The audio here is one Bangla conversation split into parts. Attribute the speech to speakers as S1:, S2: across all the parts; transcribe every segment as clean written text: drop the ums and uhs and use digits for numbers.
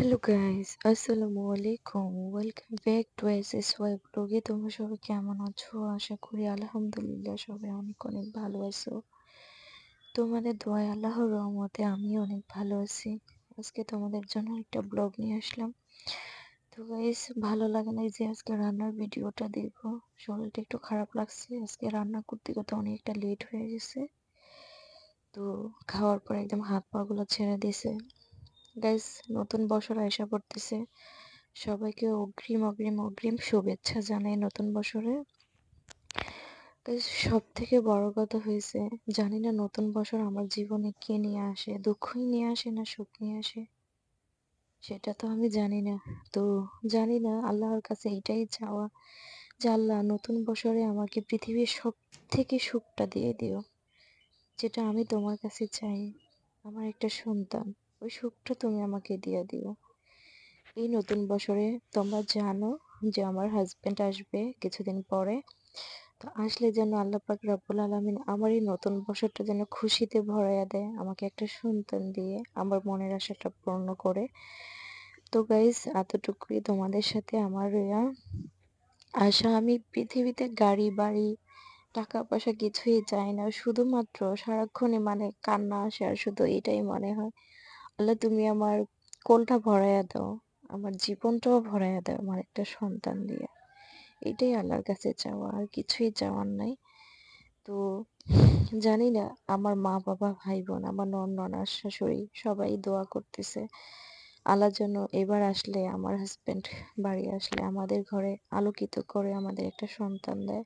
S1: হ্যালো গাইস, আসসালামু আলাইকুম। ওয়েলকাম ব্যাক টু এসএসওয়াই ব্লগে। তোমরা সবাই কেমন আছো? আশা করি আলহামদুলিল্লাহ সবাই অনেক অনেক ভালো আছো। তোমাদের দোয়ায় আল্লাহর রহমতে আমি অনেক ভালো আছি। আজকে তোমাদের জন্য একটা ব্লগ নিয়ে আসলাম। তো গাইস, ভালো লাগে না যে আজকে রান্নার ভিডিওটা দেখবো। শরীরটা একটু খারাপ লাগছে, আজকে রান্না করতে করতে অনেকটা লেট হয়ে গেছে। তো খাওয়ার পর একদম হাত পা গুলো ছেড়ে দিছে। গাইস, নতুন বছর আশা করতেছে, সবাইকে অগ্রিম অগ্রিম অগ্রিম শুভেচ্ছা জানাই নতুন বছরে। সব থেকে বড় কথা হয়েছে, জানি না নতুন বছর আমার জীবনে কি নিয়ে আসে, দুঃখই নিয়ে আসে না সুখ নিয়ে আসে, সেটা তো আমি জানি না। তো জানি না, আল্লাহর কাছে এটাই চাওয়া যে আল্লাহ নতুন বছরে আমাকে পৃথিবীর সব থেকে সুখটা দিয়ে দিও, যেটা আমি তোমার কাছে চাই। আমার একটা সন্তান, ওই সুখটা তুমি আমাকে দিয়ে দিও এই নতুন বছরে। তোমরা জানো যে আমার হাজবেন্ড আসবে কিছুদিন পরে। তো আসলে যেন আল্লাহ পাক রব্বুল আলামিন আমার এই নতুন বছরটা যেন খুশিতে ভরাইয়া দেয়, আমাকে একটা সন্তান দিয়ে আমার মনের আশাটা পূর্ণ করে। তো গাইস, এতটুকুই তোমাদের সাথে আমার আশা। আমি পৃথিবীতে গাড়ি বাড়ি টাকা পয়সা কিছুই চাই না, শুধুমাত্র সারাক্ষণই কান্না আসে, আর শুধু এটাই মনে হয়, আল্লাহ তুমি আমার কোলটা ভরাইয়া দাও, আমার জীবনটাও ভরাইয়া দাও আমার একটা সন্তান দিয়ে। এটাই আল্লাহর কাছে চাওয়া, আর কিছুই চাওয়ার নাই। তো জানি না, আমার মা বাবা ভাই বোন আমার ননার শাশুড়ি সবাই দোয়া করতেছে আল্লাহ যেন এবার আসলে আমার হাজবেন্ড বাড়ি আসলে আমাদের ঘরে আলোকিত করে আমাদের একটা সন্তান দেয়।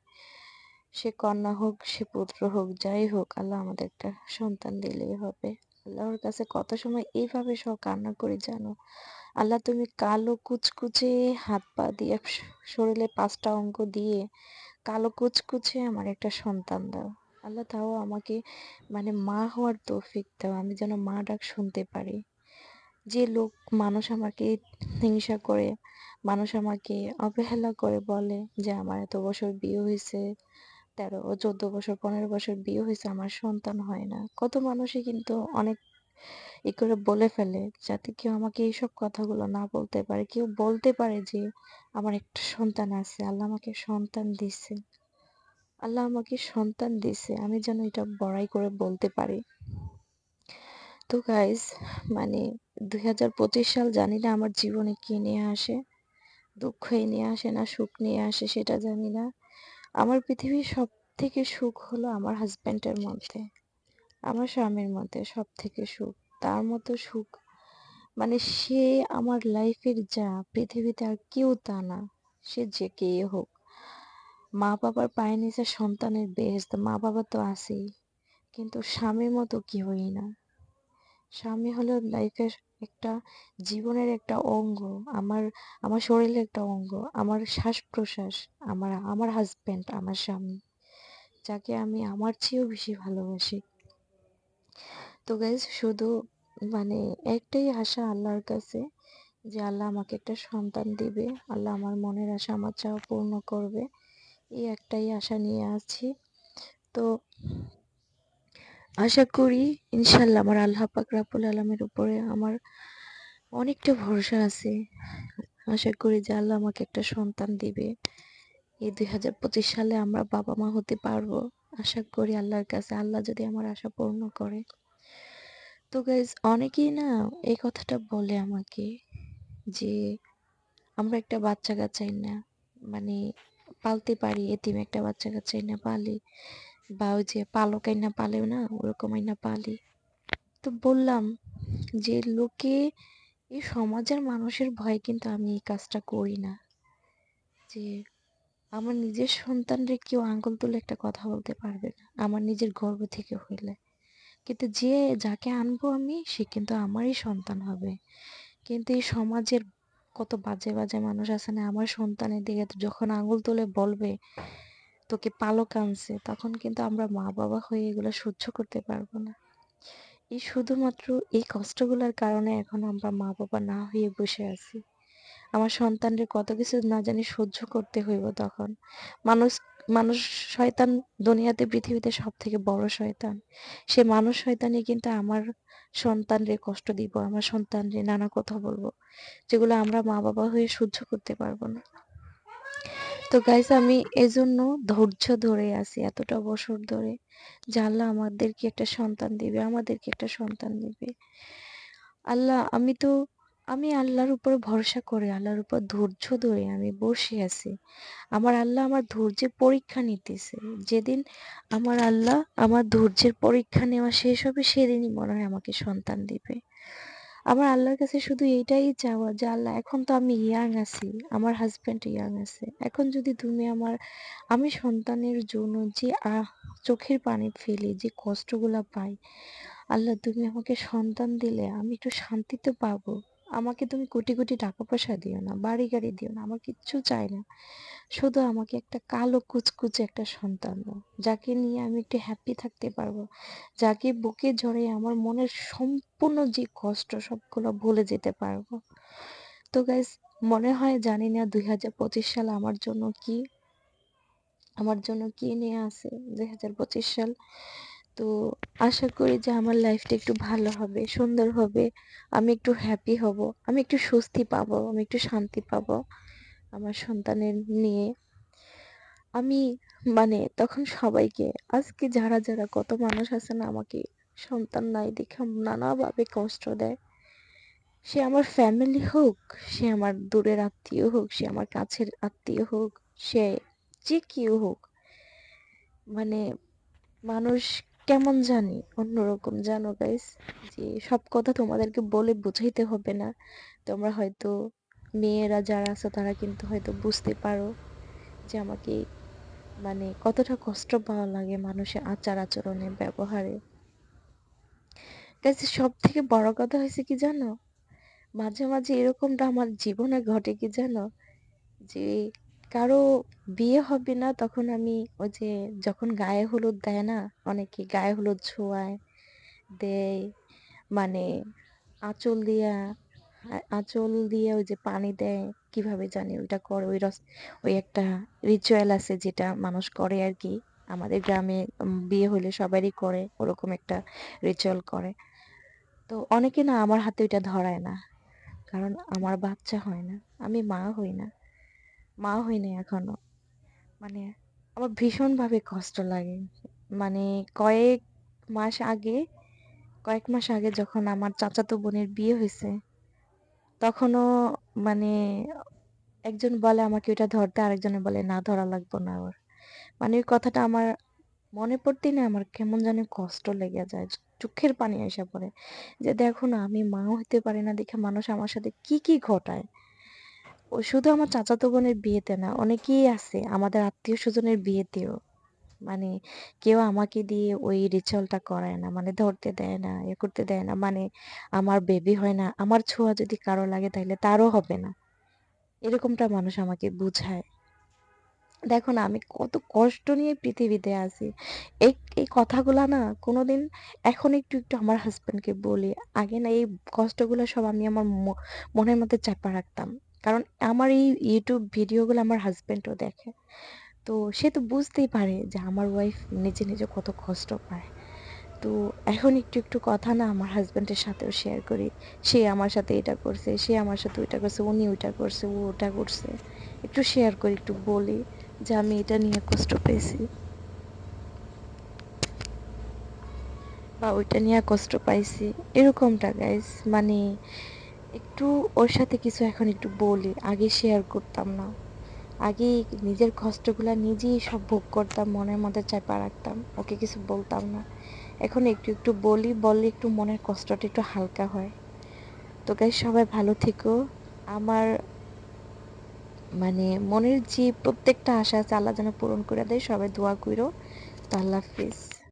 S1: সে কন্যা হোক সে পুত্র হোক যাই হোক, আল্লাহ আমাদের একটা সন্তান দিলেই হবে। আল্লাহর কাছে কত সময় এইভাবে সব কান্না করি জানো, আল্লাহ তুমি কালো কুচকুচে হাত পা দিয়ে শরীরে 5টা অঙ্গ দিয়ে কালো কুচকুচে আমার একটা সন্তান দাও। আল্লাহ তাও আমাকে মা হওয়ার তৌফিক দাও, আমি যেন মা ডাক শুনতে পারি। যে লোক, মানুষ আমাকে হিংসা করে, মানুষ আমাকে অবহেলা করে, বলে যে আমার এত বছর বিয়ে হয়েছে, 13 14 বছর 15 বছর বিয়ে হয়েছে, আমার সন্তান হয় না। কত মানুষই কিন্তু অনেক করে বলে ফেলে, যাতে কেউ আমাকে এইসব কথাগুলো না বলতে পারে, কেউ বলতে পারে যে আমার একটা সন্তান আছে, আল্লাহ আমাকে সন্তান দিছে, আল্লাহ আমাকে সন্তান দিছে, আমি যেন এটা বড়াই করে বলতে পারি। তো গাইস, মানে 2025 সাল জানি না আমার জীবনে কি নিয়ে আসে, দুঃখই নিয়ে আসে না সুখ নিয়ে আসে সেটা জানি না। আমার পৃথিবীর সব থেকে সুখ হলো আমার হাজবেন্ডের মধ্যে, আমার স্বামীর মধ্যে সব থেকে সুখ। তার মতো সুখ, সে আমার লাইফের যা, পৃথিবীতে আর কেউ তা না। সে যে কে হোক, মা বাবার পায়ের নিচে সন্তানের বেহেশত, মা বাবা তো আছেই, কিন্তু স্বামীর মতো কেউই না। স্বামী হলো লাইফের একটা, জীবনের একটা অঙ্গ, আমার আমার শরীরের একটা অঙ্গ, আমার শ্বাস প্রশ্বাস, আমার আমার হাজবেন্ড, আমার স্বামী, যাকে আমি আমার চেয়েও বেশি ভালোবাসি। তো গাইজ, শুধু মানে একটাই আশা আল্লাহর কাছে, যে আল্লাহ আমাকে একটা সন্তান দিবে, আল্লাহ আমার মনের আশা আমার চাওয়া পূর্ণ করবে, এই একটাই আশা নিয়ে আছি। তো আশা করি ইনশাল্লাহ আমার আল্লাহ পাক রাব্বুল আলামিনের উপরে আমার অনেকটা ভরসা আছে। আশা করি যে আল্লাহ আমাকে একটা সন্তান দিবে, এই 2025 সালে আমরা বাবা মা হতে পারবো। আশা করি আল্লাহর কাছে, আল্লাহ যদি আমার আশা পূর্ণ করে। তো গাইজ, অনেকেই না এই কথাটা বলে আমাকে যে আমরা একটা বাচ্চা কাচ্চাই না, মানে পালতে পারি, এতিম একটা বাচ্চা কাচ্চাই না পালি, বা ওই যে পালক আইনা পালেও না ওরকম আইনা পালি। তো বললাম যে লোকে, এই সমাজের মানুষের ভয়ে কিন্তু আমি এই কাজটা করি না, যে আমার নিজের সন্তানরে কেউ আঙ্গুল তুলে একটা কথা বলতে পারবে না আমার নিজের গর্ভ থেকে হইলে, কিন্তু যে যাকে আনবো আমি সে কিন্তু আমারই সন্তান হবে। কিন্তু এই সমাজের কত বাজে বাজে মানুষ আছে না, আমার সন্তানের দিকে যখন আঙুল তুলে বলবে তোকে পালক আনছে, তখন কিন্তু আমরা মা বাবা হয়ে এগুলো সহ্য করতে পারবো না। এই শুধুমাত্র এই কষ্টগুলোর কারণে এখন আমরা মা বাবা না হয়ে বসে আছি। আমার সন্তানদের কত কিছু না জানি সহ্য করতে হইব তখন। মানুষ মানুষ শয়তান দুনিয়াতে পৃথিবীতে সব থেকে বড় শয়তান। সে মানুষ শয়তানই কিন্তু আমার সন্তানরে কষ্ট দিব, আমার সন্তানরে নানা কথা বলবো, যেগুলো আমরা মা বাবা হয়ে সহ্য করতে পারবো না। তো গাইস আমি এজন্য ধৈর্য ধরে আছি এতটা বছর ধরে, যে আল্লাহ আমাদেরকে একটা সন্তান দিবে, আমাদেরকে একটা সন্তান দিবে। আল্লাহ আমি আল্লাহর উপর ভরসা করে আল্লাহর উপর ধৈর্য ধরে আমি বসে আছি। আমার আল্লাহ আমার ধৈর্যের পরীক্ষা নিতেছে। যেদিন আমার আল্লাহ আমার ধৈর্যের পরীক্ষা নেওয়া শেষ হবে, সেদিনই মনে হয় আমাকে সন্তান দিবে। আমার আল্লাহর কাছে শুধু এইটাই চাওয়া যে আল্লাহ এখন তো আমি ইয়াং আছি, আমার হাজবেন্ড ইয়াং আছে, এখন যদি তুমি আমি সন্তানের জন্য যে চোখের পানি ফেলি, যে কষ্টগুলা পাই, আল্লাহ তুমি আমাকে সন্তান দিলে আমি একটু শান্তিতে পাবো। আমাকে তুমি কোটি কোটি টাকা পয়সা দিও না, বাড়ি গাড়ি দিও না, আমার কিচ্ছু চাই না, শুধু আমাকে একটা কালো কুচকুচে একটা সন্তান দাও, যাকে নিয়ে আমি একটু হ্যাপি থাকতে পারবো, যাকে বুকে জড়িয়ে আমার মনের সম্পূর্ণ যে কষ্ট সবগুলো ভুলে যেতে পারবো। তো গাইস, মনে হয় জানি না 2025 সাল আমার জন্য কি নিয়ে আসে 2025 সাল। তো আশা করি যে আমার লাইফটা একটু ভালো হবে, সুন্দর হবে, আমি একটু হ্যাপি হব, আমি একটু স্বস্তি পাবো, আমি একটু শান্তি পাবো আমার সন্তানের নিয়ে। আমি তখন সবাইকে, আজকে যারা যারা কত মানুষ আছে না আমাকে সন্তান নাই দেখে নানাভাবে কষ্ট দেয়, সে আমার ফ্যামিলি হোক, সে আমার দূরের আত্মীয় হোক, সে আমার কাছের আত্মীয় হোক, সে যে কেউ হোক, মানে মানুষ কেমন জানি অন্যরকম, জানো গাইস, যে সব কথা তোমাদেরকে বলে বুঝাইতে হবে না। তোমরা হয়তো মেয়েরা যারা আছো তারা কিন্তু হয়তো বুঝতে পারো যে আমাকে কতটা কষ্ট পাওয়া লাগে মানুষের আচার আচরণে, ব্যবহারে। গাইস, সব থেকে বড় কথা হয়েছে কি জানো, মাঝে মাঝে এরকমটা আমার জীবনে ঘটে কি জানো, যে কারো বিয়ে হবে না তখন আমি ওই যে যখন গায়ে হলুদ দেয় না, অনেকে গায়ে হলুদ ছোঁয়ায় দেয়, মানে আঁচল দিয়া আঁচল দিয়ে ওই যে পানি দেয়, কিভাবে জানি ওইটা করে, ওই একটা রিচুয়াল আছে যেটা মানুষ করে আর কি, আমাদের গ্রামে বিয়ে হলে সবারই করে ওরকম একটা রিচুয়াল করে। তো অনেকে না আমার হাতে ওইটা ধরায় না, কারণ আমার বাচ্চা হয় না, আমি মা হই না এখনো। মানে আমার ভীষণভাবে কষ্ট লাগে। মানে কয়েক মাস আগে কয়েক মাস আগে যখন আমার চাচাতো বোনের বিয়ে হয়েছে, তখনও মানে একজন বলে আমাকে ওইটা ধরতে, আরেকজনে বলে না ধরা লাগবে না ওর। ওই কথাটা আমার মনে পড়তেই না আমার কেমন জানি কষ্ট লেগে যায়, চোখের পানি এসে পড়ে, যে দেখো না আমি মা হইতে পারি না দেখে মানুষ আমার সাথে কি কি ঘটায়। ও শুধু আমার চাচাতো বোনের বিয়েতে না, অনেকেই আছে আমাদের আত্মীয় স্বজনের বিয়েতেও, মানে কেউ আমাকে দিয়ে ওই রিচুয়ালটা করায় না, ধরতে দেয় না, ইয়ে করতে দেয় না, আমার বেবি হয় না, আমার ছোঁয়া যদি কারো লাগে তাহলে তারও হবে না, এরকমটা মানুষ আমাকে বুঝায়। দেখো না আমি কত কষ্ট নিয়ে পৃথিবীতে আছি। এই এই কথাগুলা না কোনোদিন, এখন একটু একটু আমার হাজবেন্ডকে বলি, আগে না এই কষ্টগুলো সব আমি আমার মনের মধ্যে চাপা রাখতাম, কারণ আমার এই ইউটিউব ভিডিওগুলো আমার হাজবেন্ডও দেখে। তো সে তো বুঝতেই পারে যে আমার ওয়াইফ নিজে নিজে কত কষ্ট পায়। তো এখন একটু একটু কথা না আমার হাজবেন্ডের সাথেও শেয়ার করি, সে আমার সাথে এটা করছে, সে আমার সাথে ওইটা করছে, উনি ওইটা করছে, ও ওটা করছে, একটু শেয়ার করি, একটু বলি যে আমি এটা নিয়ে কষ্ট পেয়েছি বা ওইটা নিয়ে কষ্ট পাইছি, এরকমটা গাইস। একটু ওর সাথে কিছু এখন একটু বলি, আগে শেয়ার করতাম না, আগে নিজের কষ্টগুলা নিজেই সব ভোগ করতাম, মনের মধ্যে চাপা রাখতাম, ওকে কিছু বলতাম না। এখন একটু একটু বলি, বললে একটু মনের কষ্টটা একটু হালকা হয়। তো গাইস, সবাই ভালো থেকো। আমার মনের যে প্রত্যেকটা আশা আছে আল্লাহ যেন পূরণ করে দেয়, সবাই দোয়া কইরো। তো আল্লাহ হাফিজ।